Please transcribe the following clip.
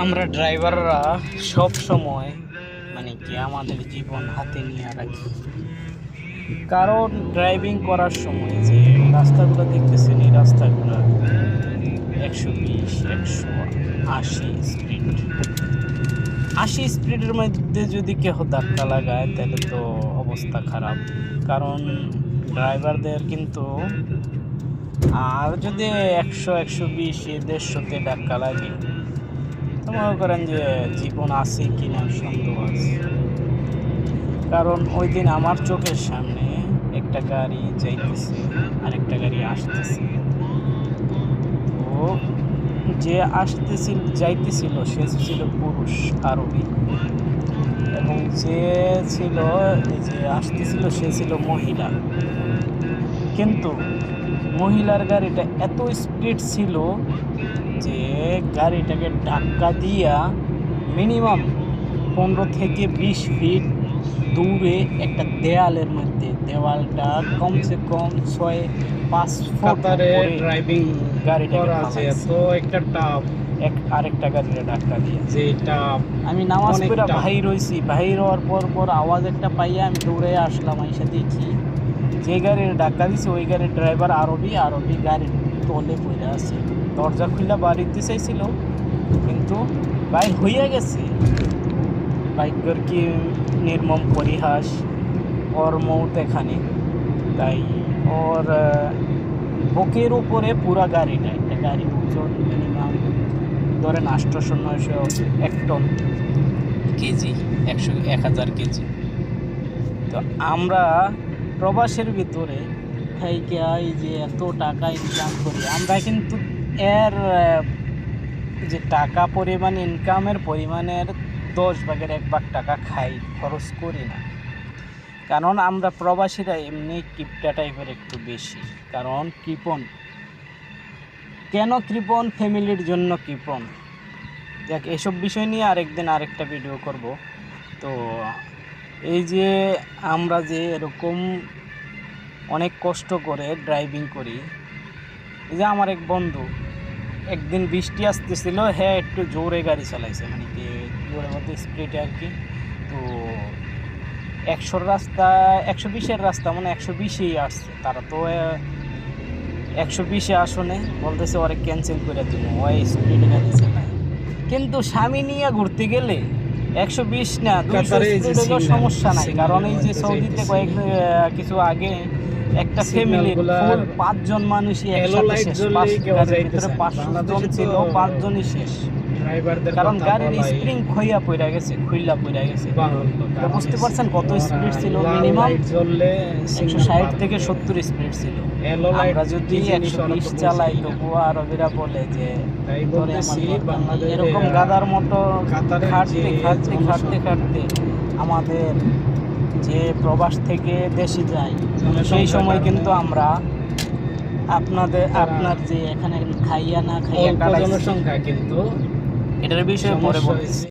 আমরা ড্রাইভাররা সব সময় আমাদের জীবন হাতে নিয়ে রাখি, কারণ ড্রাইভিং করার সময় যে রাস্তাগুলো দেখতেছেন, এই রাস্তাগুলো 120, 180 স্পিড। 80 স্পিডের মধ্যে যদি কেহ ধাক্কা লাগায় তাহলে তো অবস্থা খারাপ, কারণ ড্রাইভারদের কিন্তু আর যদি 100, 120, 150-তে ধাক্কা লাগে তো মনে করেন যে জীবন আছে কিনা সন্দেহ আছে। কারণ ওই দিন আমার চোখের সামনে একটা গাড়ি যাইতেছে আর একটা গাড়ি আসতেছে। ও যে যাইতেছিল সে ছিল পুরুষ আরবি, এবং যে আসতেছিল সে ছিল মহিলা। কিন্তু মহিলার গাড়িটা এত স্পিড ছিল যে গাড়িটাকে ধাক্কা দিয়া মিনিমাম 15 থেকে 20 ফিট দূরে একটা দেওয়ালের মধ্যে, দেওয়ালটা কমসে কম 6-5 ফুট ড্রাইভিং গাড়িটাকে আছে, তো একটা টাপ আরেকটা গাড়িটা ধাক্কা দিয়ে যে টাপ। আমি নামাজ পড়া বাহির হয়েছি, বাহির হওয়ার পর আওয়াজ একটা পাইয়া আমি দৌড়ে আসলাম, এসে দেখি যে গাড়ির ধাক্কা দিছে ওই গাড়ির ড্রাইভার আরবি গাড়ির তলে পড়ে আছে। দরজা খুলে বাড়ি দিতে চাইছিল কিন্তু বাইর হইয়া গেছে। ভাগ্যের কি নির্মম পরিহাস, ওর মৌত এখানে। তাই ওর বুকের উপরে পুরা গাড়িটা, একটা গাড়ির ওজন মিনিমাম ধরেন 800-900 1 টন কেজি, 1000 কেজি। তো আমরা প্রবাসের ভিতরে থাইকা এই যে এত টাকা ইনকাম করি, আমরা কিন্তু এর যে টাকা পরিমাণ, ইনকামের পরিমাণের 10 ভাগের 1 ভাগ টাকা খাই, খরচ করি না। কারণ আমরা প্রবাসীরা এমনি কিপটা টাইপের একটু বেশি। কারণ কেন কৃপণ? ফ্যামিলির জন্য কৃপণ। দেখ, এসব বিষয় নিয়ে আরেকদিন আরেকটা ভিডিও করব। তো এই যে আমরা যে এরকম অনেক কষ্ট করে ড্রাইভিং করি, এই যে আমার এক বন্ধু একদিন বৃষ্টি আসতেছিল, হ্যাঁ একটু জোরে গাড়ি চালাইছে, কি জোরের মধ্যে স্পিডে আর কি। তো 100-র রাস্তা 120-এর রাস্তা 120-এই আসছে, তারা তো 120-এ আসনে বলতেছে ওরে ক্যান্সেল করে দিব, ওই স্পিডে গাড়ি চালায়। কিন্তু স্বামী নিয়ে ঘুরতে গেলে 120 না 200 স্পিডেরও সমস্যা নাই। কারণ এই যে সৌদিতে কিছু আগে একটা ফ্যামিলির ফুল 5 জন মানুষই একসাথে শেষ, 500 জন ছিল, 5 জনই শেষ। কারণ গাড়ির স্প্রিং খুইলা পড়ে গেছে। বুঝতে পারছেন কত স্পিড ছিল? মিনিমাম 160 থেকে 70 স্পিড ছিল। আমরা যদি 120 চালাই তবুও আরবিরা বলে যে এরকম গাদার মতো খাটতে আমাদের যে প্রবাস থেকে দেশে যাই, সেই সময় কিন্তু আমরা আপনার যে এখানে খাইয়া না খাইয়া জনসংখ্যা কিন্তু এটার বিষয়ে পরে বলতেছি।